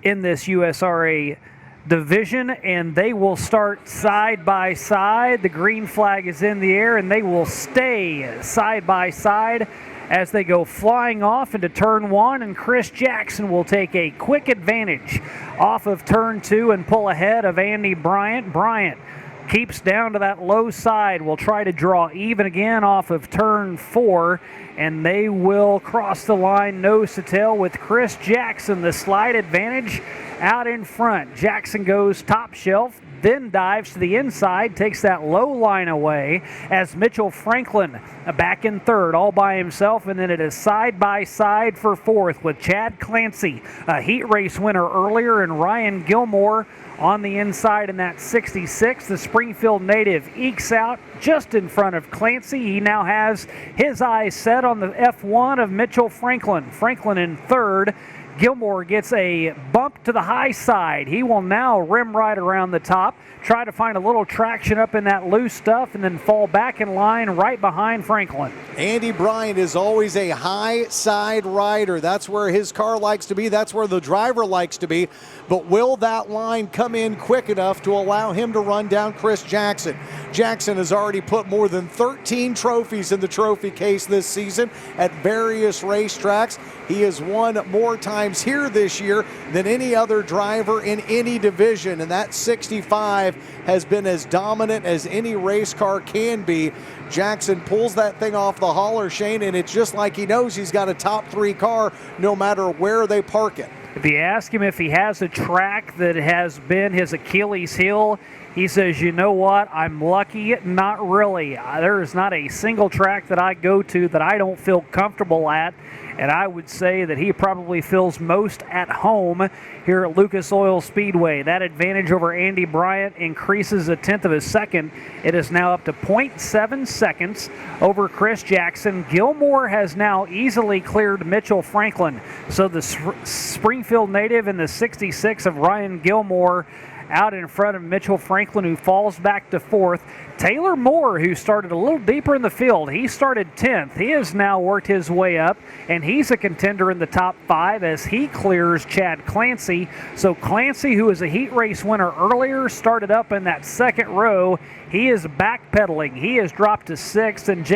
in this USRA division, and they will start side by side. The green flag is in the air, and they will stay side by side as they go flying off into turn 1, and Kris Jackson will take a quick advantage off of turn 2 and pull ahead of Andy Bryant. Bryant keeps down to that low side, will try to draw even again off of turn 4, and they will cross the line nose to tail with Kris Jackson, the slight advantage out in front. Jackson goes top shelf, then dives to the inside, takes that low line away as Mitchell Franklin back in third all by himself, and then it is side by side for fourth with Chad Clancy, a heat race winner earlier, and Ryan Gilmore on the inside in that 66. The Springfield native ekes out just in front of Clancy. He now has his eyes set on the F1 of Mitchell Franklin. Franklin in third. Gilmore gets a bump to the high side. He will now rim right around the top, try to find a little traction up in that loose stuff, and then fall back in line right behind Franklin. Andy Bryant is always a high side rider. That's where his car likes to be. That's where the driver likes to be. But will that line come in quick enough to allow him to run down Kris Jackson? Jackson has already put more than 13 trophies in the trophy case this season at various racetracks. He has won more times here this year than any other driver in any division, and that 65 has been as dominant as any race car can be. Jackson pulls that thing off the hauler, Shane, and it's just like he knows he's got a top 3 car no matter where they park it. If you ask him if he has a track that has been his Achilles heel, he says, you know what, I'm lucky, not really. There is not a single track that I go to that I don't feel comfortable at, and I would say that he probably feels most at home here at Lucas Oil Speedway. That advantage over Andy Bryant increases 1/10 of a second. It is now up to 0.7 seconds over Kris Jackson. Gilmore has now easily cleared Mitchell Franklin, so the Springfield native in the 66 of Ryan Gilmore out in front of Mitchell Franklin, who falls back to fourth. Taylor Moore, who started a little deeper in the field, he started 10th. He has now worked his way up, and he's a contender in the top 5 as he clears Chad Clancy. So Clancy, who was a heat race winner earlier, started up in that second row. He is backpedaling. He has dropped to 6th, and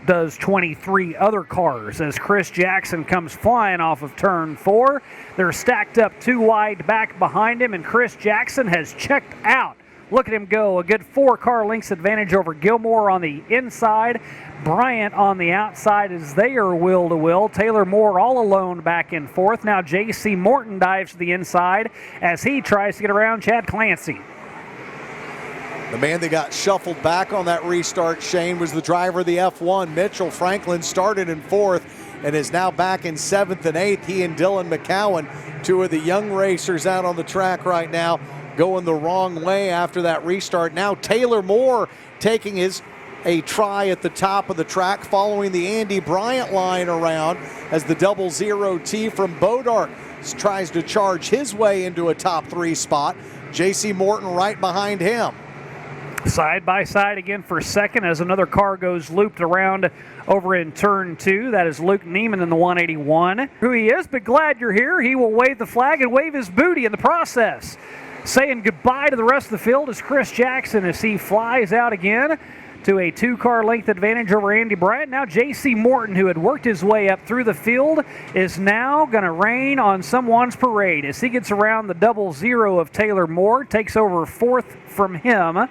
does 23 other cars as Kris Jackson comes flying off of turn 4. They're stacked up 2 wide back behind him, and Kris Jackson has checked out. Look at him go. A good 4 car lengths advantage over Gilmore on the inside. Bryant on the outside as they are wheel to wheel. Taylor Moore all alone back in fourth. Now J.C. Morton dives to the inside as he tries to get around Chad Clancy. The man that got shuffled back on that restart, Shane, was the driver of the F1. Mitchell Franklin started in 4th and is now back in 7th and 8th. He and Dylan McCowan, 2 of the young racers out on the track right now, going the wrong way after that restart. Now Taylor Moore taking a try at the top of the track following the Andy Bryant line around as the 00T from Bodart tries to charge his way into a top 3 spot. J.C. Morton right behind him. Side by side again for second as another car goes looped around over in turn 2. That is Luke Neiman in the 181. Who he is, but glad you're here. He will wave the flag and wave his booty in the process. Saying goodbye to the rest of the field is Kris Jackson as he flies out again to a 2-car length advantage over Andy Bryant. Now J.C. Morton, who had worked his way up through the field, is now going to rain on someone's parade as he gets around the 00 of Taylor Moore, takes over 4th from him.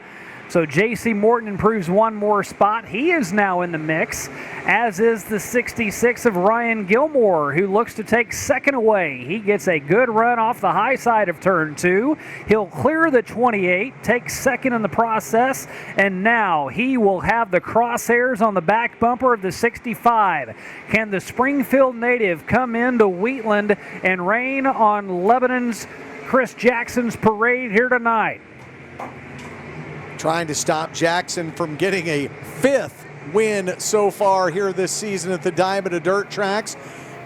So J.C. Morton improves 1 more spot. He is now in the mix, as is the 66 of Ryan Gilmore, who looks to take 2nd away. He gets a good run off the high side of turn 2. He'll clear the 28, take 2nd in the process, and now he will have the crosshairs on the back bumper of the 65. Can the Springfield native come into Wheatland and rain on Lebanon's Kris Jackson's parade here tonight? Trying to stop Jackson from getting a 5th win so far here this season at the Diamond of Dirt tracks.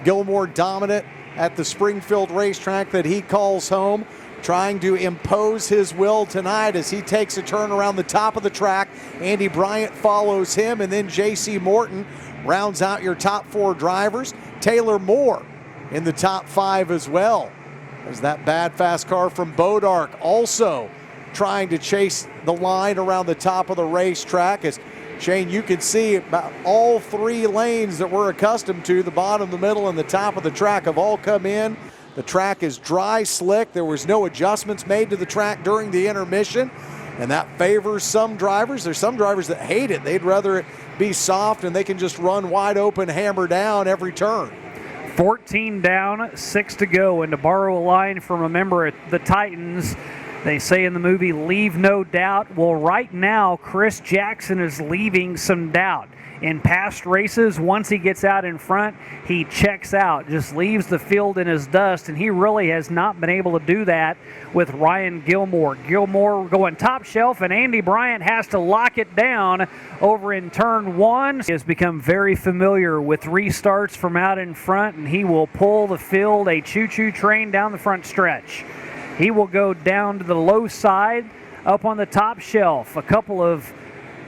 Gilmore dominant at the Springfield racetrack that he calls home, trying to impose his will tonight as he takes a turn around the top of the track. Andy Bryant follows him, and then J.C. Morton rounds out your top 4 drivers. Taylor Moore in the top 5 as well. There's that bad fast car from Bodark also trying to chase the line around the top of the racetrack. As Shane, you can see about all three lanes that we're accustomed to, the bottom, the middle, and the top of the track, have all come in. The track is dry, slick. There was no adjustments made to the track during the intermission, and that favors some drivers. There's some drivers that hate it. They'd rather it be soft and they can just run wide open, hammer down every turn. 14 down, 6 to go, and to borrow a line from a member of the Titans, they say in the movie, leave no doubt. Well, right now, Kris Jackson is leaving some doubt. In past races, once he gets out in front, he checks out, just leaves the field in his dust, and he really has not been able to do that with Ryan Gilmore. Gilmore going top shelf, and Andy Bryant has to lock it down over in turn 1. He has become very familiar with restarts from out in front, and he will pull the field a choo-choo train down the front stretch. He will go down to the low side, up on the top shelf. A couple of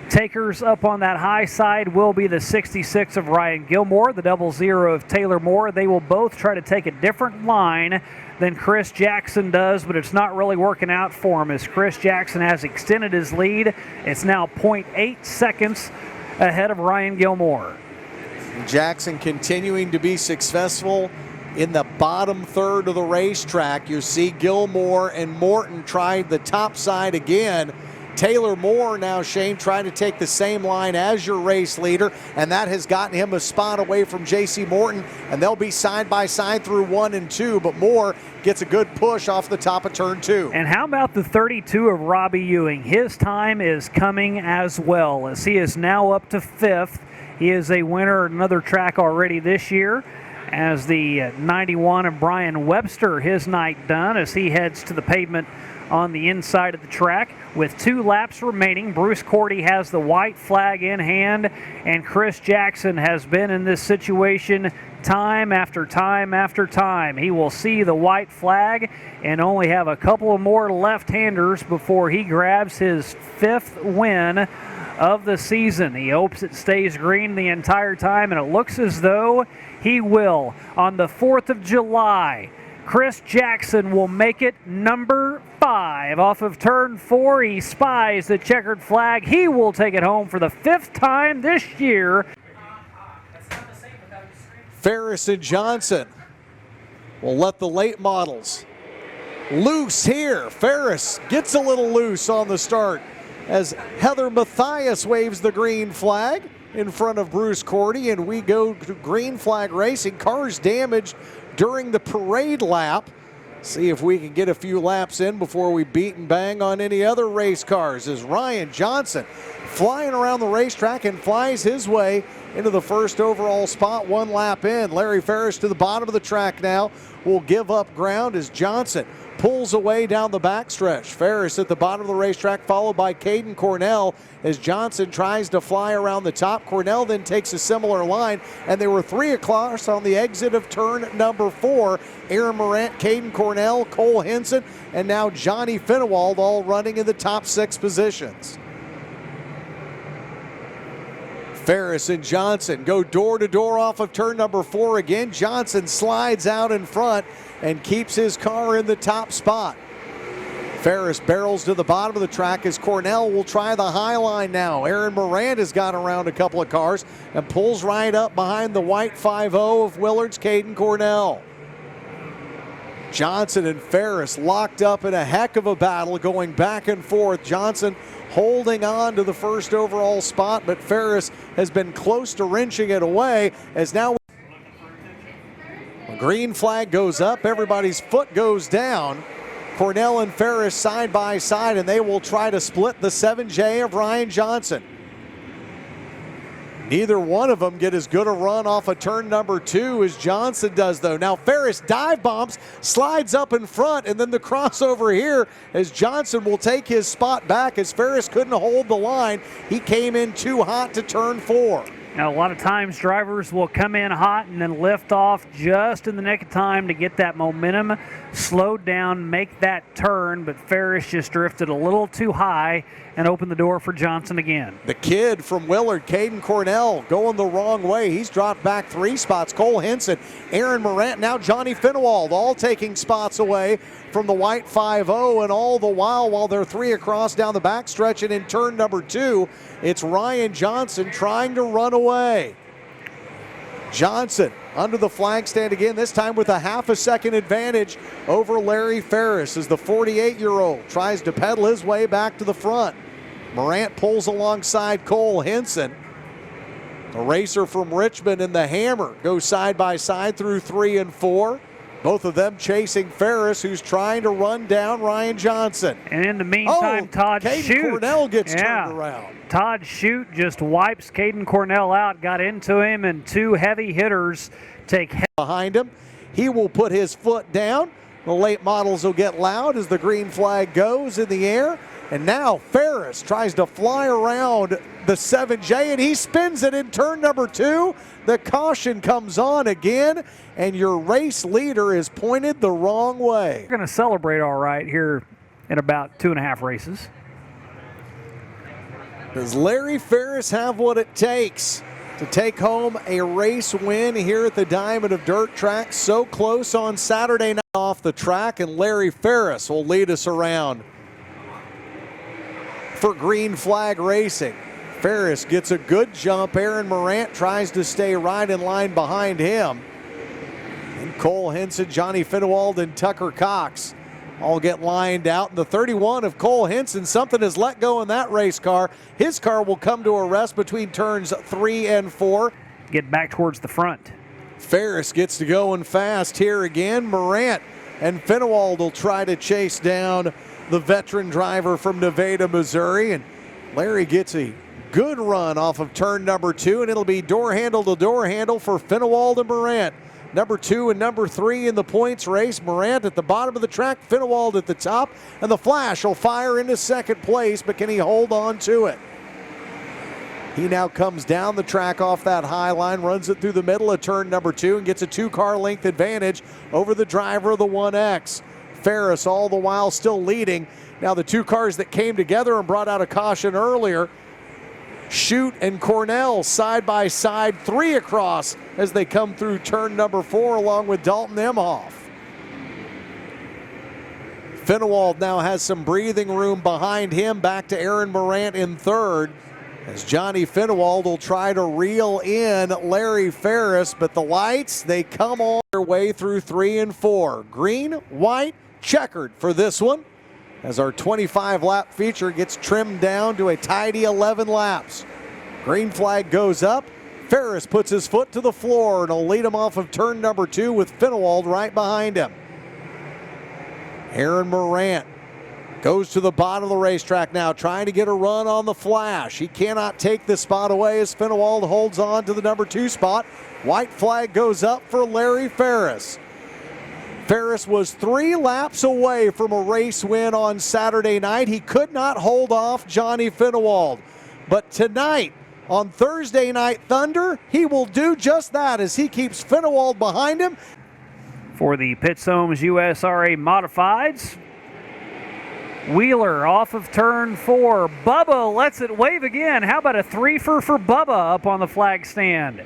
takers up on that high side will be the 66 of Ryan Gilmore, the 00 of Taylor Moore. They will both try to take a different line than Kris Jackson does, but it's not really working out for him as Kris Jackson has extended his lead. It's now 0.8 seconds ahead of Ryan Gilmore. Jackson continuing to be successful in the bottom third of the racetrack. You see Gilmore and Morton tried the top side again. Taylor Moore now, Shane, trying to take the same line as your race leader, and that has gotten him a spot away from J.C. Morton, and they'll be side by side through 1 and 2, but Moore gets a good push off the top of turn 2. And how about the 32 of Robbie Ewing? His time is coming as well, as he is now up to 5th. He is a winner at another track already this year, as the 91 of Brian Webster, his night done, as he heads to the pavement on the inside of the track. With 2 laps remaining, Bruce Cordy has the white flag in hand, and Kris Jackson has been in this situation time after time after time. He will see the white flag and only have a couple of more left-handers before he grabs his 5th win of the season. He hopes it stays green the entire time, and it looks as though he will. On the 4th of July, Kris Jackson will make it number 5. Off of turn 4, he spies the checkered flag. He will take it home for the 5th time this year. Ferris and Johnson will let the late models loose here. Ferris gets a little loose on the start as Heather Mathias waves the green flag in front of Bruce Cordy, and we go to green flag racing. Cars damaged during the parade lap. See if we can get a few laps in before we beat and bang on any other race cars, as Ryan Johnson flying around the racetrack and flies his way into the first overall spot 1 lap in. Larry Ferris to the bottom of the track now will give up ground as Johnson pulls away down the backstretch. Ferris at the bottom of the racetrack, followed by Caden Cornell as Johnson tries to fly around the top. Cornell then takes a similar line, and there were 3 across on the exit of turn number 4. Aaron Morant, Caden Cornell, Cole Henson, and now Johnny Finewald all running in the top 6 positions. Ferris and Johnson go door to door off of turn number 4 again. Johnson slides out in front and keeps his car in the top spot. Ferris barrels to the bottom of the track as Cornell will try the high line now. Aaron Morant has got around a couple of cars and pulls right up behind the white 5-0 of Willard's Caden Cornell. Johnson and Ferris locked up in a heck of a battle, going back and forth. Johnson holding on to the first overall spot, but Ferris has been close to wrenching it away, as now a green flag goes up, everybody's foot goes down. Cornell and Ferris side by side, and they will try to split the 7J of Ryan Johnson. Neither one of them get as good a run off of turn number 2 as Johnson does, though. Now Ferris dive bombs, slides up in front, and then the crossover here as Johnson will take his spot back as Ferris couldn't hold the line. He came in too hot to turn 4. Now, a lot of times drivers will come in hot and then lift off just in the nick of time to get that momentum slowed down, make that turn, but Ferris just drifted a little too high and opened the door for Johnson again. The kid from Willard, Caden Cornell, going the wrong way. He's dropped back 3 spots. Cole Henson, Aaron Morant, now Johnny Finewald, all taking spots away from the white 5-0, and all the while they're 3 across down the backstretch, and in turn number 2, it's Ryan Johnson trying to run away. Johnson under the flag stand again, this time with a half a second advantage over Larry Ferris as the 48-year-old tries to pedal his way back to the front. Morant pulls alongside Cole Henson. The racer from Richmond and the Hammer go side by side through 3 and 4. Both of them chasing Ferris, who's trying to run down Ryan Johnson. And in the meantime, Todd Shute. Cornell gets turned around. Todd Shute just wipes Caden Cornell out, got into him, and 2 heavy hitters take behind him. He will put his foot down. The late models will get loud as the green flag goes in the air. And now Ferris tries to fly around the 7J, and he spins it in turn number 2. The caution comes on again, and your race leader is pointed the wrong way. We're going to celebrate all right here in about 2.5 races. Does Larry Ferris have what it takes to take home a race win here at the Diamond of Dirt track? So close on Saturday night off the track, and Larry Ferris will lead us around for green flag racing. Ferris gets a good jump. Aaron Morant tries to stay right in line behind him. And Cole Henson, Johnny Finewald, and Tucker Cox all get lined out. And the 31 of Cole Henson, something is let go in that race car. His car will come to a rest between turns 3 and 4. Get back towards the front. Ferris gets to going fast here again. Morant and Finewald will try to chase down the veteran driver from Nevada, Missouri. And Larry gets a good run off of turn number 2, and it'll be door handle to door handle for Finewald and Morant. Number 2 and number 3 in the points race. Morant at the bottom of the track, Finewald at the top, and the Flash will fire into second place, but can he hold on to it? He now comes down the track off that high line, runs it through the middle of turn number 2, and gets a 2-car length advantage over the driver of the 1X. Ferris all the while still leading. Now the 2 cars that came together and brought out a caution earlier, Shute and Cornell side by side, 3 across as they come through turn number 4 along with Dalton Emhoff. Finewald now has some breathing room behind him, back to Aaron Morant in third, as Johnny Finewald will try to reel in Larry Ferris, but the lights, they come on their way through 3 and 4. Green, white, checkered for this one, as our 25-lap feature gets trimmed down to a tidy 11 laps. Green flag goes up. Ferris puts his foot to the floor and will lead him off of turn number 2 with Finewald right behind him. Aaron Morant goes to the bottom of the racetrack now, trying to get a run on the Flash. He cannot take this spot away as Finewald holds on to the number 2 spot. White flag goes up for Larry Ferris. Ferris was 3 laps away from a race win on Saturday night. He could not hold off Johnny Finewald. But tonight, on Thursday Night Thunder, he will do just that as he keeps Finewald behind him. For the Pitsomes USRA Modifieds, Wheeler off of turn 4. Bubba lets it wave again. How about a 3-fer for Bubba up on the flag stand?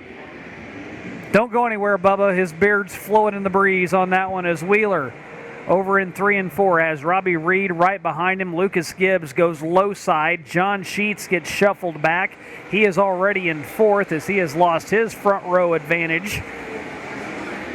Don't go anywhere, Bubba. His beard's flowing in the breeze on that one as Wheeler over in 3 and 4 has Robbie Reed right behind him. Lucas Gibbs goes low side. John Sheets gets shuffled back. He is already in 4th as he has lost his front row advantage.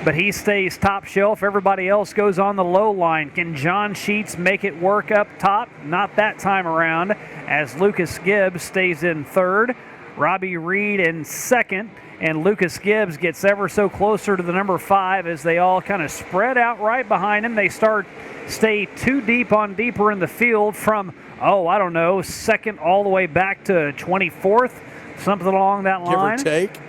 But he stays top shelf. Everybody else goes on the low line. Can John Sheets make it work up top? Not that time around, as Lucas Gibbs stays in 3rd. Robbie Reed in 2nd. And Lucas Gibbs gets ever so closer to the number 5 as they all kind of spread out right behind him. They stay too deep on deeper in the field from, 2nd all the way back to 24th, something along that line. Give or take.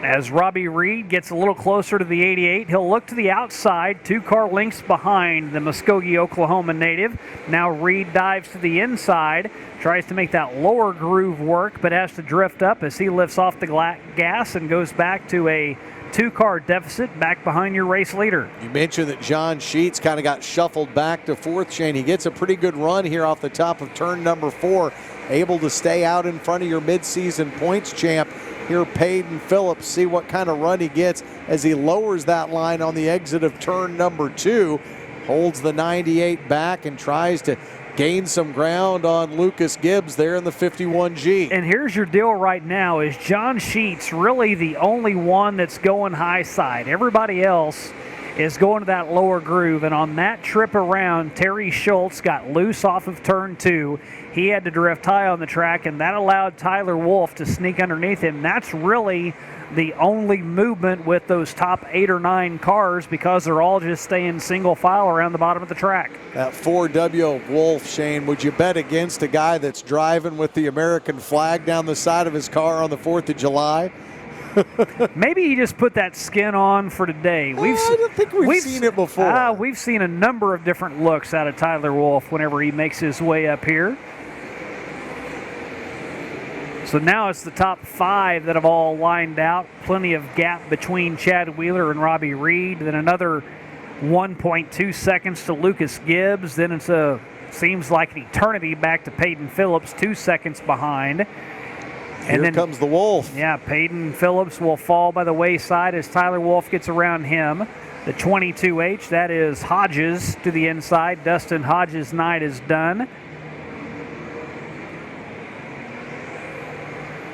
As Robbie Reed gets a little closer to the 88, he'll look to the outside, 2-car lengths behind the Muskogee, Oklahoma native. Now Reed dives to the inside, tries to make that lower groove work, but has to drift up as he lifts off the gas and goes back to a 2-car deficit back behind your race leader. You mentioned that John Sheets kind of got shuffled back to fourth, Shane. He gets a pretty good run here off the top of turn number 4, able to stay out in front of your midseason points champ. Here, Peyton Phillips, see what kind of run he gets as he lowers that line on the exit of turn number 2. Holds the 98 back and tries to gain some ground on Lucas Gibbs there in the 51G. And here's your deal right now is John Sheets really the only one that's going high side. Everybody else is going to that lower groove, and on that trip around, Terry Schultz got loose off of turn 2. He had to drift high on the track, and that allowed Tyler Wolff to sneak underneath him. That's really the only movement with those top 8 or 9 cars because they're all just staying single file around the bottom of the track. That 4W of Wolff, Shane, would you bet against a guy that's driving with the American flag down the side of his car on the 4th of July? Maybe he just put that skin on for today. I don't think we've seen it before. We've seen a number of different looks out of Tyler Wolff whenever he makes his way up here. So now it's the top 5 that have all lined out. Plenty of gap between Chad Wheeler and Robbie Reed. Then another 1.2 seconds to Lucas Gibbs. Then it's seems like an eternity back to Peyton Phillips, 2 seconds behind. And here comes the Wolff. Yeah, Peyton Phillips will fall by the wayside as Tyler Wolff gets around him. The 22H, that is Hodges to the inside. Dustin Hodges' night is done.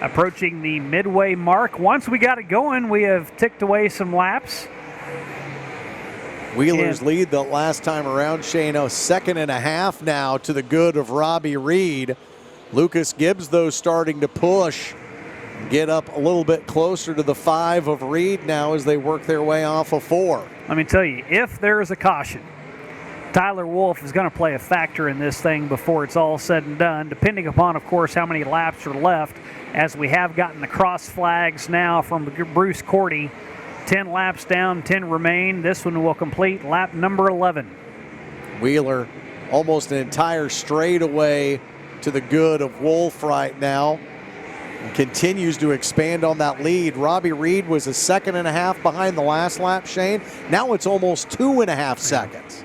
Approaching the midway mark. Once we got it going, we have ticked away some laps. Wheeler's lead the last time around, Shane, 1.5 seconds now to the good of Robbie Reed. Lucas Gibbs, though, starting to push, get up a little bit closer to the 5 of Reed now as they work their way off of 4. Let me tell you, if there is a caution, Tyler Wolff is going to play a factor in this thing before it's all said and done, depending upon, of course, how many laps are left, as we have gotten the cross flags now from Bruce Cordy. 10 laps down, 10 remain. This one will complete lap number 11. Wheeler almost an entire straightaway to the good of Wolff right now. And continues to expand on that lead. Robbie Reed was 1.5 seconds behind the last lap, Shane. Now it's almost 2.5 seconds.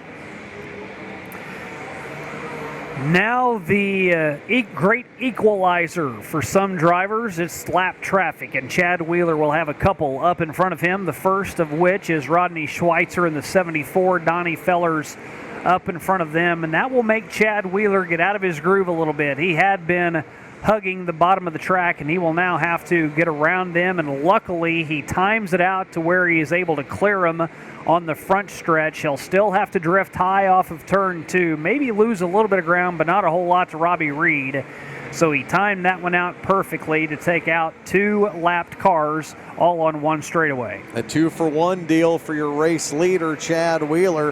Now the great equalizer for some drivers, it's lap traffic, and Chad Wheeler will have a couple up in front of him, the first of which is Rodney Schweitzer in the 74, Donnie Fellers up in front of them, and that will make Chad Wheeler get out of his groove a little bit. He had been hugging the bottom of the track, and he will now have to get around them, and luckily he times it out to where he is able to clear them on the front stretch. He'll still have to drift high off of turn 2, maybe lose a little bit of ground, but not a whole lot to Robbie Reed. So he timed that one out perfectly to take out 2 lapped cars all on one straightaway. A 2-for-1 deal for your race leader, Chad Wheeler,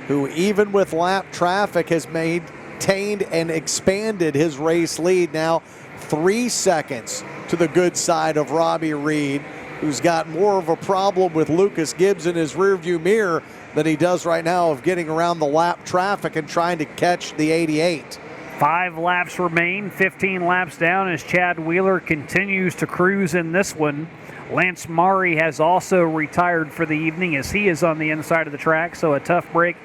who even with lap traffic has maintained and expanded his race lead. Now 3 seconds to the good side of Robbie Reed, who's got more of a problem with Lucas Gibbs in his rearview mirror than he does right now of getting around the lap traffic and trying to catch the 88. 5 laps remain, 15 laps down as Chad Wheeler continues to cruise in this one. Lance Murray has also retired for the evening as he is on the inside of the track, so a tough break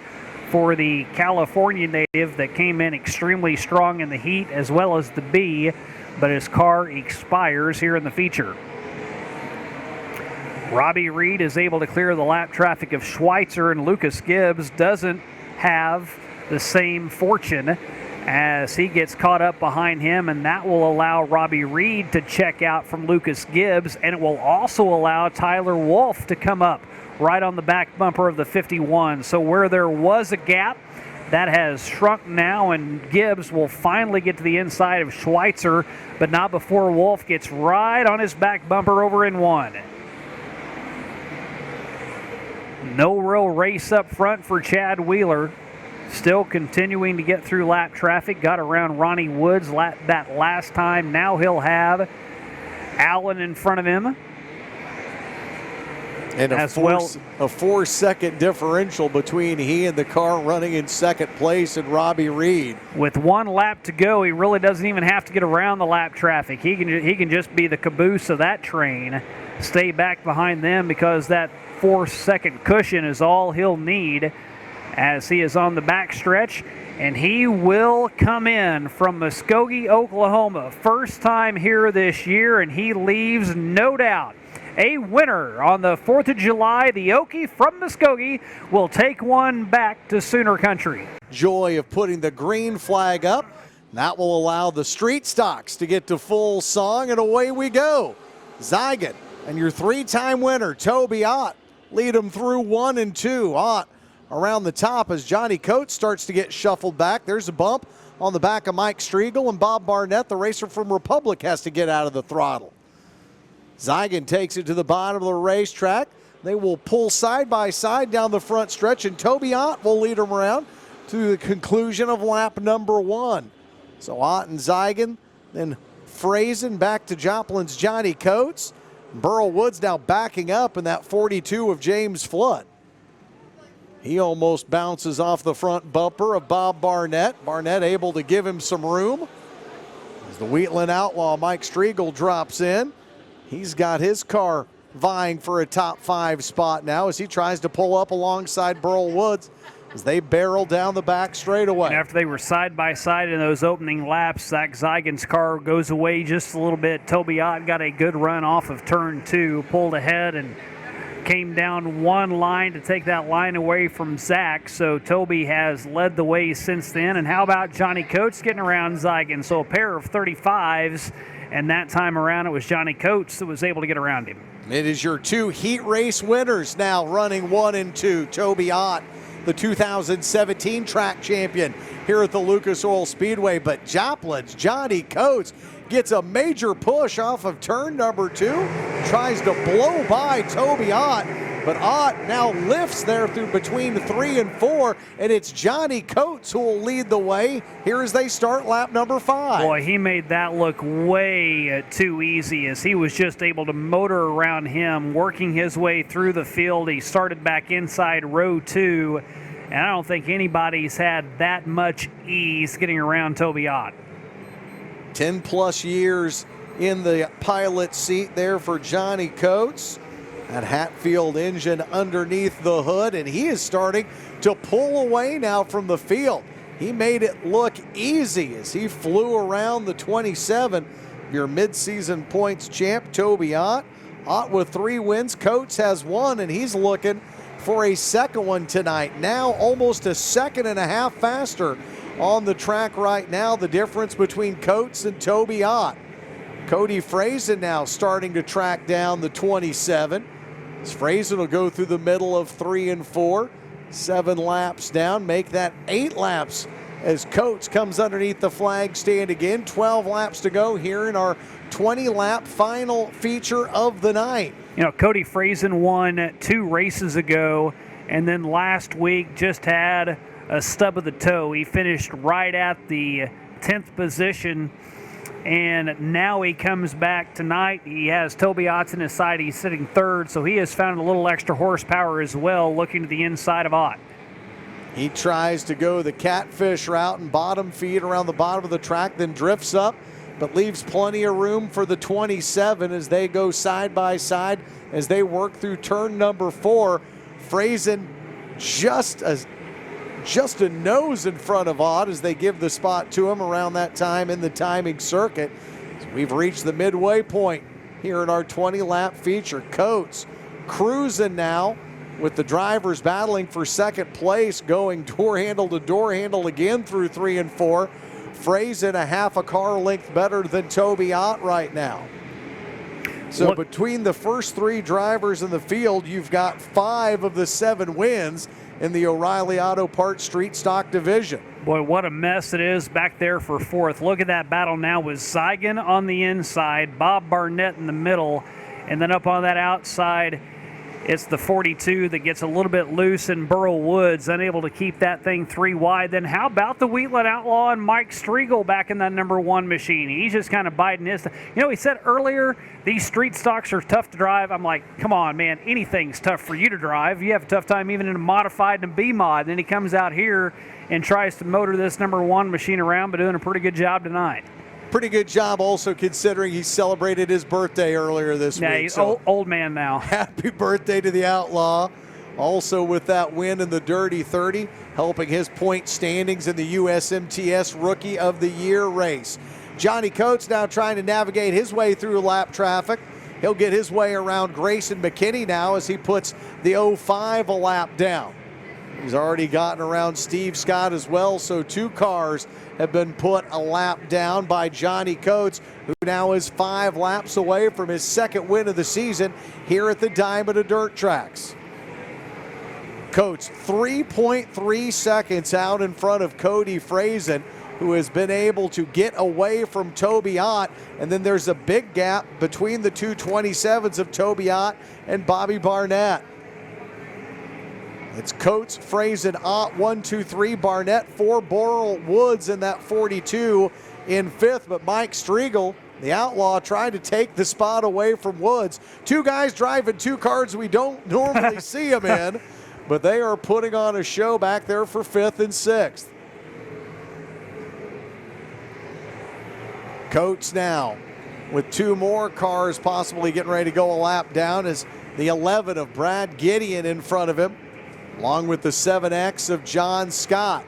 for the California native that came in extremely strong in the heat as well as the B, but his car expires here in the feature. Robbie Reed is able to clear the lap traffic of Schweitzer, and Lucas Gibbs doesn't have the same fortune as he gets caught up behind him, and that will allow Robbie Reed to check out from Lucas Gibbs, and it will also allow Tyler Wolff to come up right on the back bumper of the 51. So where there was a gap, that has shrunk now, and Gibbs will finally get to the inside of Schweitzer, but not before Wolff gets right on his back bumper over in 1. No real race up front for Chad Wheeler. Still continuing to get through lap traffic. Got around Ronnie Woods that last time. Now he'll have Allen in front of him. And a 4-second differential between he and the car running in second place and Robbie Reed. With 1 lap to go, he really doesn't even have to get around the lap traffic. He can just be the caboose of that train. stay back behind them because that 4-second cushion is all he'll need as he is on the back stretch. And he will come in from Muskogee, Oklahoma. First time here this year, and he leaves, no doubt, a winner on the 4th of July. The Okie from Muskogee will take one back to Sooner Country. Joy of putting the green flag up. That will allow the street stocks to get to full song, and away we go. Zygon and your 3-time winner, Toby Ott, lead them through 1 and 2. Ott around the top as Johnny Coates starts to get shuffled back. There's a bump on the back of Mike Striegel, and Bob Barnett, the racer from Republic, has to get out of the throttle. Zygon takes it to the bottom of the racetrack. They will pull side by side down the front stretch, and Toby Ott will lead them around to the conclusion of lap number 1. So Ott and Zygon, then Frazen back to Joplin's Johnny Coates. Burl Woods now backing up in that 42 of James Flood. He almost bounces off the front bumper of Bob Barnett. Barnett able to give him some room. As the Wheatland outlaw Mike Striegel drops in, he's got his car vying for a top 5 spot now as he tries to pull up alongside Burl Woods as they barrel down the back straightaway. After they were side by side in those opening laps, Zach Zygon's car goes away just a little bit. Toby Ott got a good run off of turn 2, pulled ahead and came down one line to take that line away from Zach. So Toby has led the way since then. And how about Johnny Coates getting around Zygon? So a pair of 35s, and that time around it was Johnny Coates that was able to get around him. It is your 2 heat race winners now running 1 and 2. Toby Ott, the 2017 track champion here at the Lucas Oil Speedway. But Joplin's Johnny Coates gets a major push off of turn number 2, tries to blow by Toby Ott, but Ott now lifts there through between 3 and 4, and it's Johnny Coates who will lead the way here as they start lap number 5. Boy, he made that look way too easy as he was just able to motor around him, working his way through the field. He started back inside row 2, and I don't think anybody's had that much ease getting around Toby Ott. 10 plus years in the pilot seat there for Johnny Coates. That Hatfield engine underneath the hood, and he is starting to pull away now from the field. He made it look easy as he flew around the 27. Your midseason points champ, Toby Ott. Ott with 3 wins. Coates has 1, and he's looking for a second one tonight. Now almost a second and a half faster on the track right now, the difference between Coates and Toby Ott. Cody Frazen now starting to track down the 27. As Frazen will go through the middle of 3 and 4. 7 laps down, make that 8 laps as Coates comes underneath the flag stand again. 12 laps to go here in our 20-lap final feature of the night. You know, Cody Frazen won 2 races ago, and then last week just had a stub of the toe. He finished right at the 10th position, and now he comes back tonight. He has Toby Ott in his side. He's sitting 3rd, so he has found a little extra horsepower as well, looking to the inside of Ott. He tries to go the catfish route and bottom feed around the bottom of the track, then drifts up, but leaves plenty of room for the 27 as they go side by side as they work through turn number 4. Frazen just a nose in front of Ott as they give the spot to him around that time in the timing circuit. So we've reached the midway point here in our 20-lap feature. Coates cruising now with the drivers battling for second place, going door handle to door handle again through 3 and 4. Frazen a half a car length better than Toby Ott right now. So between the first 3 drivers in the field, you've got 5 of the 7 wins in the O'Reilly Auto Parts Street Stock Division. Boy, what a mess it is back there for 4th. Look at that battle now with Zygon on the inside, Bob Barnett in the middle, and then up on that outside, it's the 42 that gets a little bit loose, and Burl Woods unable to keep that thing 3 wide. Then how about the Wheatland Outlaw and Mike Striegel back in that number 1 machine? He's just kind of biding his. You know, he said earlier these street stocks are tough to drive. I'm like, come on, man, anything's tough for you to drive. You have a tough time even in a modified and a B mod. And then he comes out here and tries to motor this number 1 machine around, but doing a pretty good job tonight. Pretty good job also considering he celebrated his birthday earlier this Yeah, week. he's So old man now. happy birthday to the Outlaw. Also with that win in the Dirty 30, helping his point standings in the USMTS Rookie of the Year race. Johnny Coates now trying to navigate his way through lap traffic. He'll get his way around Grayson McKinney now as he puts the 05 a lap down. He's already gotten around Steve Scott as well, so 2 cars have been put a lap down by Johnny Coates, who now is 5 laps away from his second win of the season here at the Diamond of Dirt Tracks. Coates 3.3 seconds out in front of Cody Frazen, who has been able to get away from Toby Ott, and then there's a big gap between the 227s of Toby Ott and Bobby Barnett. It's Coates, Frazen, Ott, 1, 2, 3, Barnett, 4, Boral, Woods in that 42 in 5th, but Mike Striegel, the Outlaw, trying to take the spot away from Woods. 2 guys driving 2 cars we don't normally see them in, but they are putting on a show back there for 5th and 6th. Coates now with 2 more cars possibly getting ready to go a lap down as the 11 of Brad Gideon in front of him, along with the 7X of John Scott.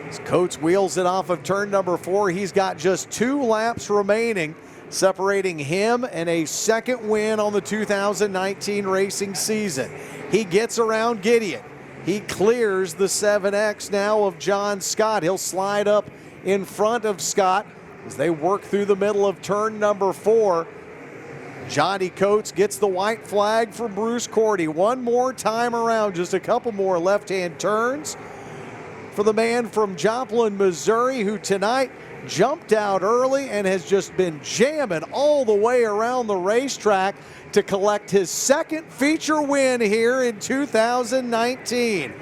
As Coates wheels it off of turn number 4, he's got just 2 laps remaining, separating him and a second win on the 2019 racing season. He gets around Gideon. He clears the 7X now of John Scott. He'll slide up in front of Scott as they work through the middle of turn number 4. Johnny Coates gets the white flag from Bruce Cordy. One more time around, just a couple more left-hand turns for the man from Joplin, Missouri, who tonight jumped out early and has just been jamming all the way around the racetrack to collect his second feature win here in 2019.